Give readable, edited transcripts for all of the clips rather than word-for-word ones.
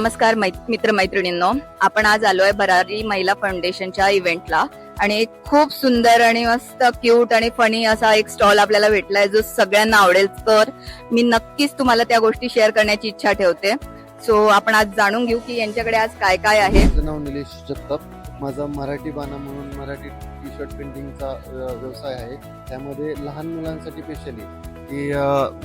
नमस्कार मित्रमैत्रिणींनो, आपण आज आलोय भरारी महिला फाउंडेशनच्या इव्हेंटला आणि एक खूप सुंदर आणि मस्त क्यूट आणि फनी असा एक स्टॉल आपल्याला भेटलाय जो सगळ्यांना आवडेल. तर मी नक्कीच तुम्हाला त्या गोष्टी शेअर करण्याची इच्छा ठेवते. सो आपण आज जाणून घेऊ की यांच्याकडे आज काय काय आहे. माझं नाव निलेश जगताप. माझा मराठी बाणा म्हणून मराठी टी शर्ट प्रिंटिंगचा व्यवसाय आहे. त्यामध्ये लहान मुलांसाठी स्पेशली की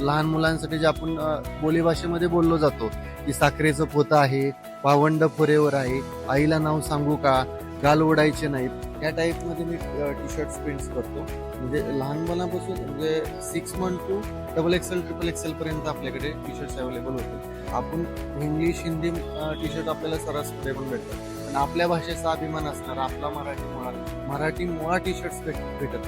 लहान मुलांसाठी जे आपण बोलीभाषेमध्ये बोललो जातो की साखरेचं पोतं आहे, भावंड फोरेवर आहे, आईला नाव सांगू का, गाल ओढायचे नाहीत, या टाईपमध्ये मी टी शर्ट्स प्रिंट्स करतो. म्हणजे लहानपणापासून म्हणजे 6 मंथ टू XXL XXL पर्यंत आपल्याकडे टी शर्ट्स अवेलेबल होते. आपण इंग्लिश हिंदी टी शर्ट आपल्याला सरसपणे पण भेटतात. पण आपल्या भाषेचा अभिमान असणार आपला मराठी मुळा टी शर्ट्स भेटत.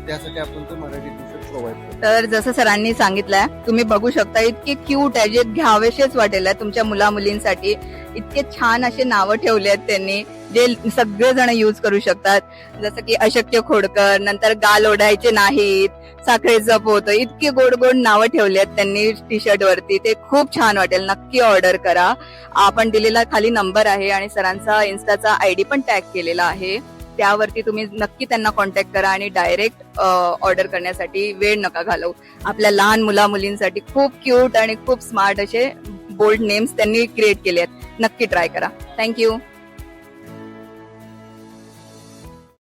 त्यासाठी आपण ते मराठी टी शर्ट प्रोव्हाइड करतो. तर जसं सरांनी सांगितलंय, तुम्ही बघू शकता इतके क्यूट आहे, जे घ्यावेसेच वाटेल तुमच्या मुला मुलींसाठी. इतके छान असे नावं ठेवले आहेत त्यांनी, जे सगळेजण युज करू शकतात. जसं की अशक्य खोडकर, नंतर गाल ओढायचे नाहीत, साखरेचं पोतं, इतके गोड गोड नावं ठेवली आहेत त्यांनी टी शर्ट वरती. ते खूप छान वाटेल. नक्की ऑर्डर करा. आपण दिलेला खाली नंबर आहे आणि सरांचा इन्स्टाचा ID पण टॅग केलेला आहे. त्यावरती तुम्ही नक्की त्यांना कॉन्टॅक्ट करा आणि डायरेक्ट ऑर्डर करण्यासाठी वेळ नका घालवू. आपल्या लहान मुला मुलींसाठी खूप क्यूट आणि खूप स्मार्ट असे बोल्ड नेम्स त्यांनी क्रिएट केले आहेत. नक्की ट्राय करा. थँक्यू.